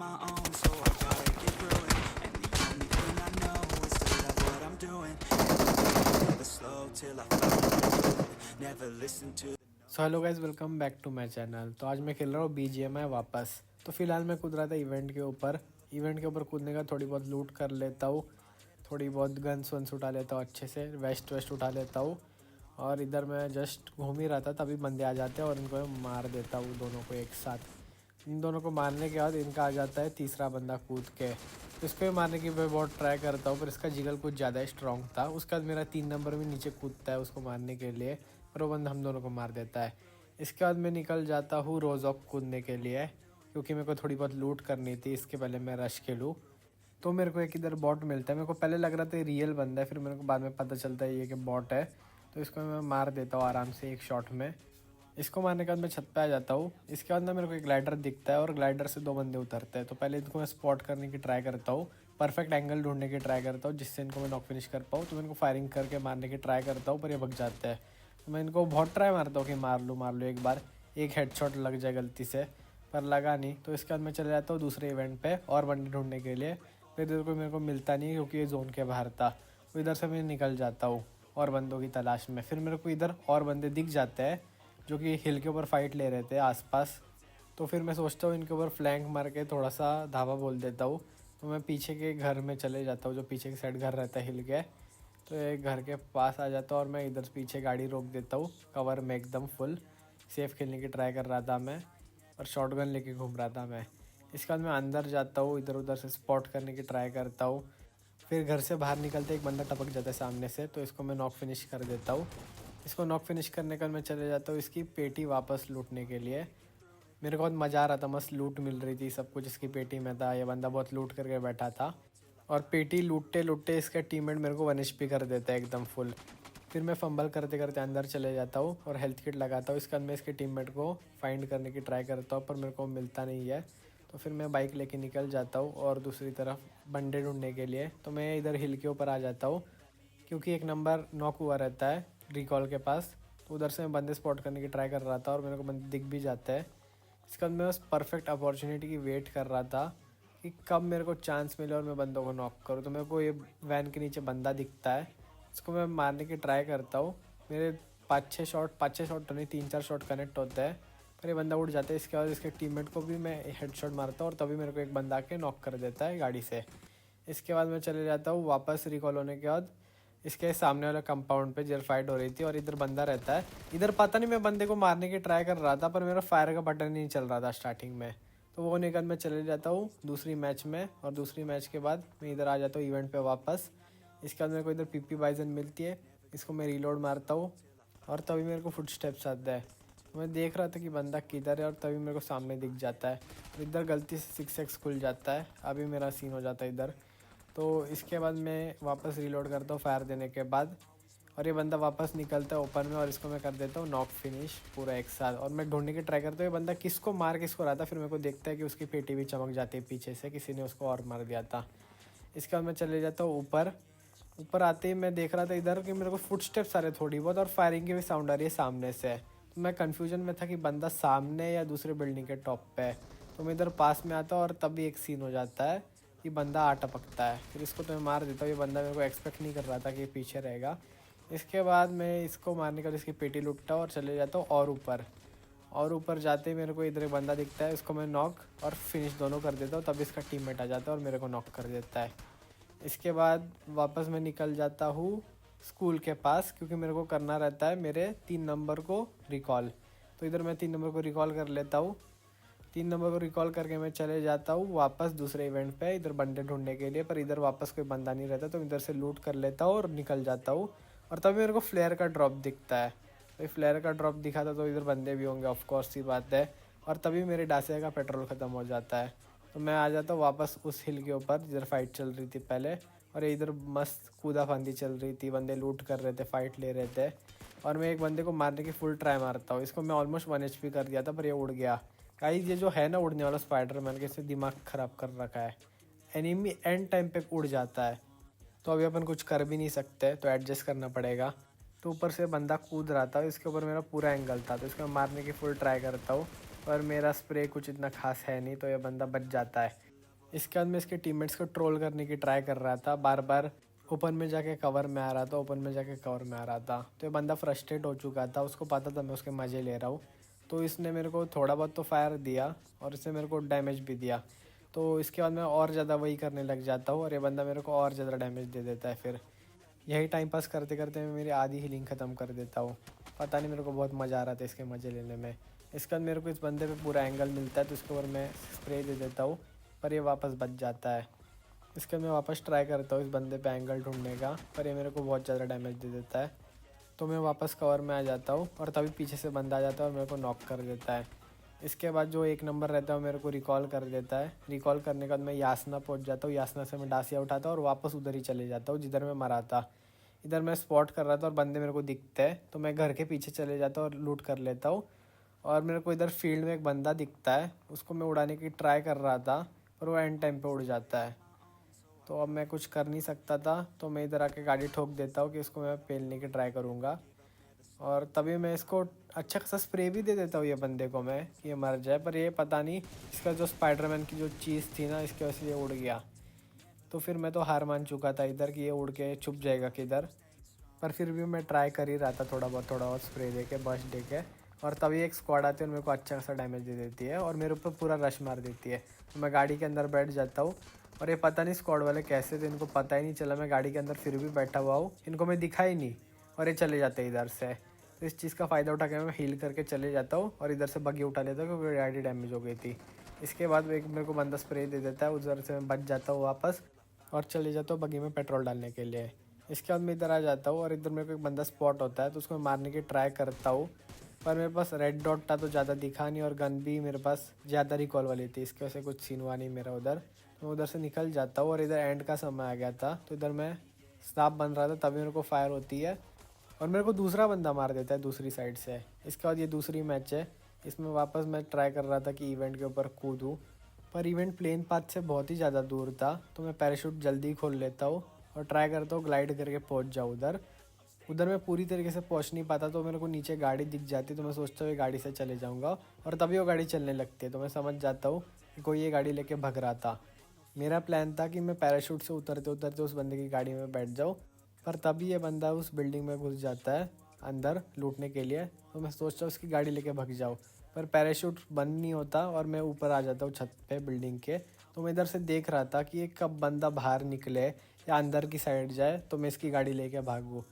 my own, so I gotta get through it. And the only thing I know is to love what I'm doing. Never slow till I find it. Never listen to so hello guys, welcome back to my channel. तो आज मैं खेल रहा हूँ BGMI वापस। तो फिलहाल मैं कूद रहा था इवेंट के ऊपर कूदने का थोड़ी बहुत लूट कर लेता हूँ, थोड़ी बहुत गन्स वन्स उठा लेता हूँ, अच्छे से वेस्ट उठा लेता हूँ। और इधर मैं जस्ट घूम ही रहा था, तभी बंदे आ जाते हैं और इनको मैं मार देता हूँ दोनों को एक साथ। इन दोनों को मारने के बाद इनका आ जाता है तीसरा बंदा कूद के। तो इसको भी मारने की मैं बहुत ट्राई करता हूँ, पर इसका जिगल कुछ ज़्यादा ही स्ट्रॉन्ग था। उसके बाद मेरा 3 नंबर में नीचे कूदता है उसको मारने के लिए, पर वो बंदा हम दोनों को मार देता है। इसके बाद मैं निकल जाता हूँ रोज़ॉक कूदने के लिए, क्योंकि मेरे को थोड़ी बहुत लूट करनी थी इसके पहले मैं रश खेलूँ। तो मेरे को एक इधर बॉट मिलता है। मेरे को पहले लग रहा था ये रियल बंदा है, फिर मेरे को बाद में पता चलता है ये कि बॉट है। तो इसको मैं मार देता हूँ आराम से एक शॉट में। इसको मारने के बाद मैं छत पे आ जाता हूँ। इसके बाद ना मेरे को एक ग्लाइडर दिखता है और ग्लाइडर से 2 बंदे उतरते हैं। तो पहले इनको मैं स्पॉट करने की ट्राई करता हूँ, परफेक्ट एंगल ढूंढने की ट्राई करता हूँ जिससे इनको मैं नॉक फिनिश कर पाऊँ। तो मैं इनको फायरिंग करके मारने की ट्राई करता हूँ, पर ये भग जाते हैं। तो मैं इनको बहुत ट्राई मारता हूँ कि मार लूँ एक बार, एक हेडशॉट लग जाए गलती से, पर लगा नहीं। तो इसके बाद मैं चले जाता हूँ दूसरे इवेंट पे और बंदे ढूंढने के लिए। फिर इधर को मेरे को मिलता नहीं क्योंकि ये जोन के बाहर था। तो इधर से मैं निकल जाता हूँ और बंदों की तलाश में। फिर मेरे को इधर और बंदे दिख जाते हैं जो कि हिल के ऊपर फाइट ले रहे थे आसपास। तो फिर मैं सोचता हूँ इनके ऊपर फ्लैंक मार के थोड़ा सा धावा बोल देता हूँ। तो मैं पीछे के घर में चले जाता हूँ, जो पीछे की साइड घर रहता है हिल के। तो एक घर के पास आ जाता हूँ और मैं इधर पीछे गाड़ी रोक देता हूँ कवर में, एकदम फुल सेफ खेलने की ट्राई कर रहा था मैं, और शॉटगन लेके घूम रहा था मैं। इसके बाद मैं अंदर जाता हूँ, इधर उधर से स्पॉट करने की ट्राई करता हूँ। फिर घर से बाहर निकलते एक बंदा टपक जाता है सामने से, तो इसको मैं नॉक फिनिश कर देता हूँ। इसको नॉक फिनिश करने का मैं चले जाता हूँ इसकी पेटी वापस लूटने के लिए। मेरे को बहुत मज़ा आ रहा था, मस्त लूट मिल रही थी, सब कुछ इसकी पेटी में था। ये बंदा बहुत लूट करके बैठा था और पेटी लूटते लूटते इसका टीममेट मेरे को 1 HP कर देता है एकदम फुल। फिर मैं फंबल करते करते अंदर चले जाता हूँ और हेल्थ किट लगाता हूँ। इसके बाद मैं इसके टीममेट को फाइंड करने की ट्राई करता हूँ, पर मेरे को मिलता नहीं है। तो फिर मैं बाइक लेके निकल जाता हूँ और दूसरी तरफ बंदे ढूंढने के लिए। तो मैं इधर हिल के ऊपर आ जाता हूँ, क्योंकि एक नंबर नॉक हुआ रहता है रिकॉल के पास। तो उधर से मैं बंदे स्पॉट करने की ट्राई कर रहा था और मेरे को बंदे दिख भी जाते हैं। इसके बाद मैं उस परफेक्ट अपॉर्चुनिटी की वेट कर रहा था कि कब मेरे को चांस मिले और मैं बंदों को नॉक करूँ। तो मेरे को ये वैन के नीचे बंदा दिखता है, इसको मैं मारने की ट्राई करता हूँ। मेरे 5-6 शॉट तो नहीं, 3-4 शॉट कनेक्ट होते हैं, पर ये बंदा उड़ जाता है। इसके बाद इसके टीममेट को भी मैं हेडशॉट मारता हूँ और तभी मेरे को एक बंदा आके नॉक कर देता है गाड़ी से। इसके बाद मैं चले जाता हूँ वापस रिकॉल होने के बाद इसके सामने वाले कंपाउंड पे, जब फाइट हो रही थी और इधर बंदा रहता है। इधर पता नहीं मैं बंदे को मारने की ट्राई कर रहा था, पर मेरा फायर का बटन नहीं चल रहा था स्टार्टिंग में। तो वो निकल मैं चले जाता हूँ दूसरी मैच में, और दूसरी मैच के बाद मैं इधर आ जाता हूँ इवेंट पे वापस। इसके बाद मेरे को इधर PP बाइजन मिलती है, इसको मैं रीलोड मारता हूँ और तभी मेरे को फुटस्टेप्स आता है। तो मैं देख रहा था कि बंदा किधर है और तभी मेरे को सामने दिख जाता है। तो इधर गलती से 6x खुल जाता है, अभी मेरा सीन हो जाता है इधर। तो इसके बाद मैं वापस रीलोड करता हूँ फायर देने के बाद, और ये बंदा वापस निकलता है ओपन में और इसको मैं कर देता हूँ नॉक फिनिश पूरा एक साथ। और मैं ढूंढने की ट्राई करता हूँ ये बंदा किसको मार किसको रहा था। फिर मेरे को देखता है कि उसकी पेटी भी चमक जाती है पीछे से, किसी ने उसको और मार दिया था। इसके बाद मैं चले जाता हूँ ऊपर। ऊपर आते ही मैं देख रहा था इधर कि मेरे को फुटस्टेप्स आ रहे थोड़ी बहुत और फायरिंग की भी साउंड आ रही है सामने से। तो मैं कन्फ्यूजन में था कि बंदा सामने या दूसरे बिल्डिंग के टॉप पे है। तो मैं इधर पास में आता हूँ और तभी एक सीन हो जाता है कि बंदा आ टपकता है। फिर इसको तो मैं मार देता हूँ। ये बंदा मेरे को एक्सपेक्ट नहीं कर रहा था कि ये पीछे रहेगा। इसके बाद मैं इसको मारने के लिए इसकी पेटी लुटता हूँ और चले जाता हूँ और ऊपर जाते ही मेरे को इधर एक बंदा दिखता है, उसको मैं नॉक और फिनिश दोनों कर देता हूँ। तब इसका टीममेट आ जाता है और मेरे को नॉक कर देता है। इसके बाद वापस मैं निकल जाता हूँ स्कूल के पास, क्योंकि मेरे को करना रहता है मेरे 3 नंबर को रिकॉल। तो इधर मैं 3 नंबर को रिकॉल कर लेता हूँ। 3 नंबर को रिकॉल करके मैं चले जाता हूँ वापस दूसरे इवेंट पे इधर बंदे ढूंढने के लिए, पर इधर वापस कोई बंदा नहीं रहता। तो इधर से लूट कर लेता हूँ और निकल जाता हूँ। और तभी मेरे को फ्लेयर का ड्रॉप दिखता है। तो फ्लेयर का ड्रॉप दिखा था तो इधर बंदे भी होंगे, ऑफकोर्स सी बात है। और तभी मेरे डासिया का पेट्रोल ख़त्म हो जाता है। तो मैं आ जाता हूँ वापस उस हिल के ऊपर जिधर फाइट चल रही थी पहले, और इधर मस्त कूदा फांदी चल रही थी, बंदे लूट कर रहे थे, फाइट ले रहे थे। और मैं एक बंदे को मारने की फुल ट्राई मारता हूँ। इसको मैं ऑलमोस्ट 1 HP कर दिया था, पर ये उड़ गया। गाइस ये जो है ना उड़ने वाला स्पाइडरमैन, के इससे दिमाग ख़राब कर रखा है। एनिमी एंड टाइम पे उड़ जाता है, तो अभी अपन कुछ कर भी नहीं सकते, तो एडजस्ट करना पड़ेगा। तो ऊपर से बंदा कूद रहा था, इसके ऊपर मेरा पूरा एंगल था, तो इसको मारने की फुल ट्राई करता हूँ, पर मेरा स्प्रे कुछ इतना खास है नहीं, तो यह बंदा बच जाता है। इसके बाद मैं इसके टीममेट्स को ट्रोल करने की ट्राई कर रहा था, बार बार ओपन में जाके कवर में आ रहा था, ओपन में जाके कवर में आ रहा था। तो ये बंदा फ्रस्ट्रेट हो चुका था, उसको पता था मैं उसके मज़े ले रहा हूँ। तो इसने मेरे को थोड़ा बहुत तो फायर दिया और इसने मेरे को डैमेज भी दिया। तो इसके बाद मैं और ज़्यादा वही करने लग जाता हूँ और ये बंदा मेरे को और ज़्यादा डैमेज दे देता है। फिर यही टाइम पास करते करते मैं मेरी आधी हीलिंग ख़त्म कर देता हूँ। पता नहीं, मेरे को बहुत मज़ा आ रहा था इसके मज़े लेने में। इसके बाद मेरे को इस बंदे पे पूरा एंगल मिलता है, तो इसके ऊपर मैं स्प्रे दे देता हूँ, पर ये वापस बच जाता है। इसके बाद मैं वापस ट्राई करता हूँ इस बंदे पे एंगल ढूंढने का, पर ये मेरे को बहुत ज़्यादा डैमेज दे देता है। तो मैं वापस कवर में आ जाता हूँ और तभी पीछे से बंदा आ जाता है और मेरे को नॉक कर देता है। इसके बाद जो 1 नंबर रहता है वो मेरे को रिकॉल कर देता है। रिकॉल करने के बाद मैं यासना पहुँच जाता हूँ, यासना से मैं डासिया उठाता हूँ और वापस उधर ही चले जाता हूँ जिधर मैं मरा था। इधर मैं स्पॉट कर रहा था और बंदे मेरे को दिखते हैं, तो मैं घर के पीछे चले जाता हूँ और लूट कर लेता हूँ। और मेरे को इधर फील्ड में एक बंदा दिखता है, उसको मैं उड़ाने की ट्राई कर रहा था, पर वो एंड टाइम पे उड़ जाता है। तो अब मैं कुछ कर नहीं सकता था, तो मैं इधर आके गाड़ी ठोक देता हूँ कि इसको मैं पेलने की ट्राई करूँगा। और तभी मैं इसको अच्छा खासा स्प्रे भी दे देता हूँ ये बंदे को मैं, कि ये मर जाए। पर ये पता नहीं, इसका जो स्पाइडरमैन की जो चीज़ थी ना, इसकी वजह से ये उड़ गया। तो फिर मैं तो हार मान चुका था इधर कि ये उड़ के छुप जाएगा किधर। पर फिर भी मैं ट्राई कर ही रहा था, थोड़ा बहुत स्प्रे दे के, बस्ट दे के। और तभी एक स्क्वाड आती है और मेरे को अच्छा खासा डैमेज दे देती है और मेरे ऊपर पूरा रश मार देती है। तो मैं गाड़ी के अंदर बैठ जाता हूँ और ये पता नहीं स्क्वाड वाले कैसे थे, इनको पता ही नहीं चला मैं गाड़ी के अंदर फिर भी बैठा हुआ हूँ, इनको मैं दिखा ही नहीं और ये चले जाते हैं इधर से। तो इस चीज़ का फ़ायदा उठा के मैं हील करके चले जाता हूँ और इधर से बग्गी उठा लेता हूँ क्योंकि गाड़ी डैमेज हो गई थी। इसके बाद एक मेरे को बंदा स्प्रे दे देता है, उधर से मैं बच जाता हूँ वापस और चले जाता हूँ बग्गी में पेट्रोल डालने के लिए। इसके बाद मैं इधर आ जाता हूँ और इधर मेरे को एक बंदा स्पॉट होता है, तो उसको मारने की ट्राई करता हूँ। पर मेरे पास रेड डॉट था तो ज़्यादा दिखा नहीं और गन भी मेरे पास ज़्यादा रिकॉल वाली थी, इसकी वजह से कुछ सीन हुआ नहीं मेरा उधर। तो मैं उधर से निकल जाता हूँ और इधर एंड का समय आ गया था, तो इधर मैं सांप बन रहा था, तभी मेरे को फायर होती है और मेरे को दूसरा बंदा मार देता है दूसरी साइड से। इसके बाद ये दूसरी मैच है, इसमें वापस मैं ट्राई कर रहा था कि इवेंट के ऊपर कूदूँ, पर इवेंट प्लेन पाथ से बहुत ही ज़्यादा दूर था। तो मैं पैराशूट जल्दी खोल लेता हूँ और ट्राई करता हूँ ग्लाइड करके पहुँच जाऊँ उधर। उधर मैं पूरी तरीके से पहुँच नहीं पाता, तो मेरे को नीचे गाड़ी दिख जाती, तो मैं सोचता हूँ गाड़ी से चले जाऊँगा और तभी वो गाड़ी चलने लगती है। तो मैं समझ जाता हूँ कि कोई ये गाड़ी लेके भग रहा था। मेरा प्लान था कि मैं पैराशूट से उतरते उतरते उस बंदे की गाड़ी में बैठ जाऊँ, पर तभी ये बंदा उस बिल्डिंग में घुस जाता है अंदर लूटने के लिए। तो मैं सोचता हूँ उसकी गाड़ी लेके भग जाऊँ, पर पैराशूट बंद नहीं होता और मैं ऊपर आ जाता हूँ छत पे बिल्डिंग के। तो मैं इधर से देख रहा था कि ये कब बंदा बाहर निकले या अंदर की साइड जाए, तो मैं इसकी गाड़ी लेके भागूँ।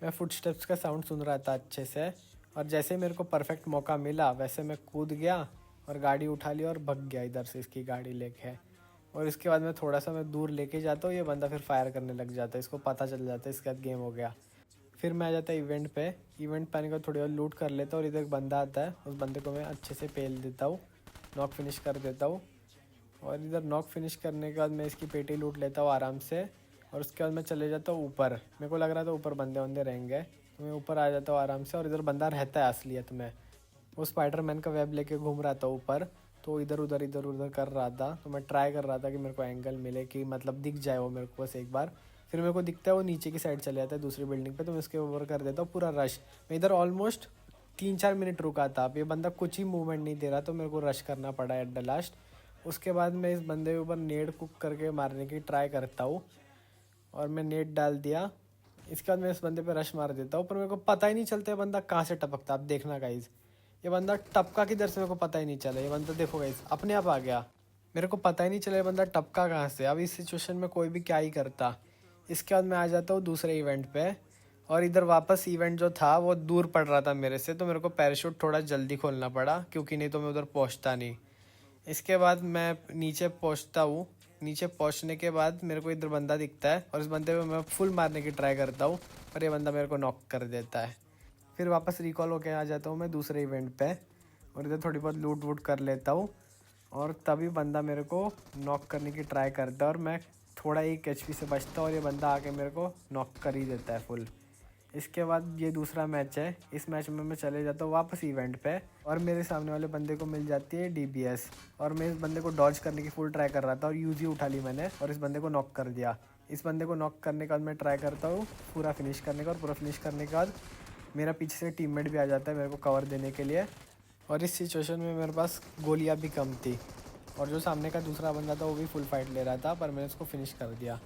मैं फुटस्टेप्स का साउंड सुन रहा था अच्छे से, और जैसे मेरे को परफेक्ट मौका मिला वैसे मैं कूद गया और गाड़ी उठा ली और भग गया इधर से इसकी गाड़ी लेके। और इसके बाद मैं थोड़ा सा मैं दूर लेके जाता हूँ, ये बंदा फिर फायर करने लग जाता है, इसको पता चल जाता है इसके बाद गेम हो गया। फिर मैं आ जाता है इवेंट पे आने का थोड़ी और लूट कर लेता हूँ और इधर एक बंदा आता है, उस बंदे को मैं अच्छे से पेल देता हूँ, नॉक फिनिश कर देता हूँ। और इधर नॉक फिनिश करने के बाद मैं इसकी पेटी लूट लेता हूँ आराम से और उसके बाद मैं चले जाता हूँ ऊपर। मेरे को लग रहा था ऊपर बंदे वंदे रहेंगे, तो मैं ऊपर आ जाता हूँ आराम से और इधर बंदा रहता है असलियत में। वो स्पाइडरमैन का वेब लेके घूम रहा था ऊपर, तो इधर उधर कर रहा था। तो मैं ट्राई कर रहा था कि मेरे को एंगल मिले, कि मतलब दिख जाए वो मेरे को बस एक बार। फिर मेरे को दिखता है वो नीचे की साइड चले जाता है दूसरी बिल्डिंग पे, तो मैं उसके ऊपर कर देता हूँ पूरा रश। मैं इधर ऑलमोस्ट 3-4 मिनट रुका था, अब ये बंदा कुछ ही मूवमेंट नहीं दे रहा, तो मेरे को रश करना पड़ा एट द लास्ट। उसके बाद मैं इस बंदे के ऊपर नेड कुक करके मारने की ट्राई करता हूँ और मैं नेट डाल दिया। इसके बाद मैं इस बंदे पे रश मार देता हूँ, पर मेरे को पता ही नहीं चलता है बंदा कहाँ से टपकता। आप देखना गाइज, ये बंदा टपका किधर से मेरे को पता ही नहीं चला। ये बंदा देखो गाइज अपने आप आ गया, मेरे को पता ही नहीं चला ये बंदा टपका कहाँ से। अब इस सिचुएशन में कोई भी क्या ही करता। इसके बाद मैं आ जाता हूँ दूसरे इवेंट पे, और इधर वापस इवेंट जो था वो दूर पड़ रहा था मेरे से, तो मेरे को पैराशूट थोड़ा जल्दी खोलना पड़ा, क्योंकि नहीं तो मैं उधर पहुँचता नहीं। इसके बाद मैं नीचे पहुँचता हूँ। नीचे पहुँचने के बाद मेरे को इधर बंदा दिखता है और इस बंदे पे मैं फुल मारने की ट्राई करता हूँ, पर ये बंदा मेरे को नॉक कर देता है। फिर वापस रिकॉल होके आ जाता हूँ मैं दूसरे इवेंट पे और इधर थोड़ी बहुत लूट वूट कर लेता हूँ, और तभी बंदा मेरे को नॉक करने की ट्राई करता है और मैं थोड़ा एक HP से बचता हूँ और ये बंदा आके मेरे को नॉक कर ही देता है फुल। इसके बाद ये दूसरा मैच है, इस मैच में मैं चले जाता हूँ वापस इवेंट पे और मेरे सामने वाले बंदे को मिल जाती है DBS, और मैं इस बंदे को डॉज करने की फुल ट्राई कर रहा था और यूजी उठा ली मैंने और इस बंदे को नॉक कर दिया। इस बंदे को नॉक करने के बाद मैं ट्राई करता हूँ पूरा फिनिश करने का, और पूरा फिनिश करने के बाद मेरा पीछे से टीममेट भी आ जाता है मेरे को कवर देने के लिए, और इस सिचुएशन में मेरे पास गोलियाँ भी कम थी। और जो सामने का दूसरा बंदा था वो भी फुल फाइट ले रहा था, पर मैंने उसको फिनिश कर दिया।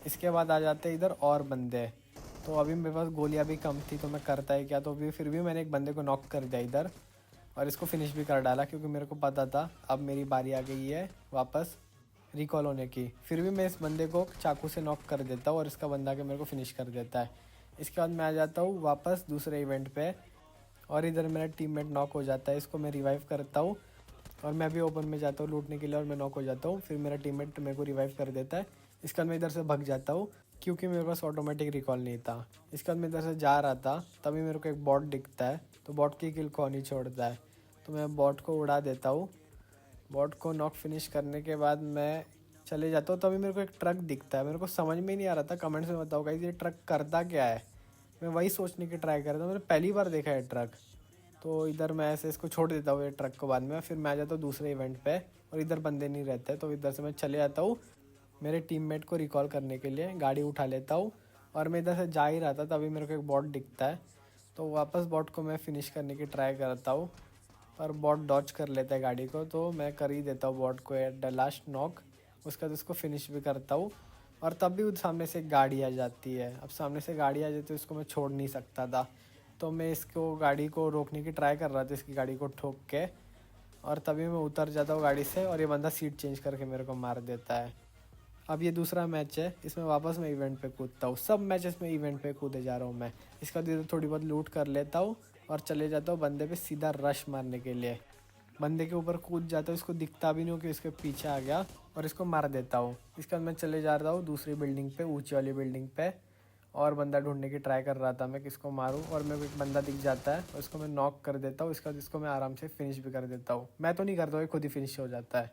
इसके बाद आ जाते इधर और बंदे। तो अभी मेरे पास गोलियां भी कम थी, तो मैं करता ही क्या, तो फिर भी मैंने एक बंदे को नॉक कर दिया इधर और इसको फिनिश भी कर डाला, क्योंकि मेरे को पता था अब मेरी बारी आ गई है वापस रिकॉल होने की। फिर भी मैं इस बंदे को चाकू से नॉक कर देता हूँ और इसका बंदा के मेरे को फिनिश कर देता है। इसके बाद मैं आ जाता हूँ वापस दूसरे इवेंट पे और इधर मेरा टीममेट नॉक हो जाता है। इसको मैं रिवाइव करता हूँ और मैं भी ओपन में जाता हूँ लूटने के लिए और मैं नॉक हो जाता हूँ। फिर मेरा टीममेट मेरे को रिवाइव कर देता है। इसके बाद मैं इधर से भाग जाता हूँ क्योंकि मेरे पास ऑटोमेटिक रिकॉल नहीं था। इसके बाद मैं इधर से जा रहा था, तभी मेरे को एक बॉट दिखता है, तो बॉट की किल कौन ही छोड़ता है, तो मैं बॉट को उड़ा देता हूँ। बॉट को नॉक फिनिश करने के बाद मैं चले जाता हूँ, तभी मेरे को एक ट्रक दिखता है। मेरे को समझ में ही नहीं आ रहा था, कमेंट्स में बताओ गाइस ये ट्रक करता क्या है। मैं वही सोचने की ट्राई कर रहा था, मैंने पहली बार देखा है ट्रक। तो इधर मैं ऐसे इसको छोड़ देता हूँ ये ट्रक को, बाद में फिर मैं आ जाता हूँ दूसरे इवेंट पे और इधर बंदे नहीं रहते, तो इधर से मैं चले जाता हूँ मेरे टीममेट को रिकॉल करने के लिए। गाड़ी उठा लेता हूँ और मैं इधर से जा ही रहा था, तभी मेरे को एक बॉट दिखता है, तो वापस बॉट को मैं फिनिश करने की ट्राई करता हूँ, पर बॉट डॉच कर लेता है गाड़ी को, तो मैं कर ही देता हूँ बॉट को एट द लास्ट नॉक। उसके बाद उसको फिनिश भी करता हूँ और तब भी सामने से एक गाड़ी आ जाती है। अब सामने से गाड़ी आ जाती है तो इसको मैं छोड़ नहीं सकता था, तो मैं इसको गाड़ी को रोकने की ट्राई कर रहा था, इसकी गाड़ी को ठोक के, और तभी मैं उतर जाता हूँ गाड़ी से और ये बंदा सीट चेंज करके मेरे को मार देता है। अब ये दूसरा मैच है, इसमें वापस मैं इवेंट पे कूदता हूँ। सब मैचेस में इवेंट पे कूदे जा रहा हूँ मैं। इसका इधर थोड़ी बहुत लूट कर लेता हूँ और चले जाता हूँ बंदे पे सीधा रश मारने के लिए। बंदे के ऊपर कूद जाता हूँ, इसको दिखता भी नहीं हो कि इसके पीछे आ गया, और इसको मार देता हूँ। इसके बाद मैं चले जा रहा हूँ दूसरी बिल्डिंग पे, ऊंची वाली बिल्डिंग पे, और बंदा ढूंढने की ट्राई कर रहा था मैं किसको मारूं, और मेरे को एक बंदा दिख जाता है और इसको मैं नॉक कर देता हूँ। इसका इसको मैं आराम से फिनिश भी कर देता हूँ। मैं तो नहीं करता हूँ, ये खुद ही फिनिश हो जाता है।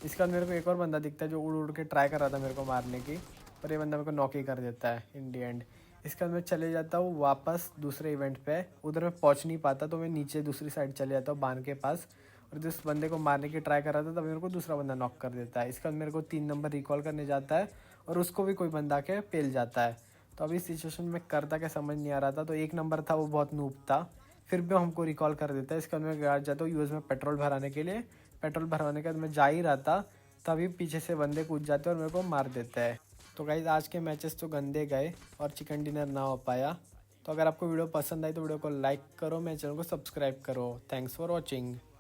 इसके बाद मेरे को एक और बंदा दिखता है जो उड़ उड़ के ट्राई कर रहा था मेरे को मारने की, पर ये बंदा मेरे को नॉक ही कर देता है इन दी एंड। इसके बाद मैं चले जाता हूँ वापस दूसरे इवेंट पे। उधर मैं पहुँच नहीं पाता, तो मैं नीचे दूसरी साइड चले जाता हूँ बांध के पास, और जिस बंदे को मारने की ट्राई कर रहा था तब मेरे को दूसरा बंदा नॉक कर देता है। इसके बाद मेरे को 3 नंबर रिकॉल करने जाता है और उसको भी कोई बंदा के पेल जाता है। तो अभी सिचुएशन में करता क्या समझ नहीं आ रहा था, तो 1 नंबर था वो बहुत नूब था, फिर भी हमको रिकॉल कर देता है। इसके बाद मैं जाता हूँ यूएस में पेट्रोल भराने के लिए। पेट्रोल भरवाने के बाद मैं जा ही रहा था, तभी पीछे से बंदे कूद जाते हैं और मेरे को मार देते हैं। तो गाइज आज के मैचेस तो गंदे गए और चिकन डिनर ना हो पाया। तो अगर आपको वीडियो पसंद आई तो वीडियो को लाइक करो, मेरे चैनल को सब्सक्राइब करो। Thanks for watching.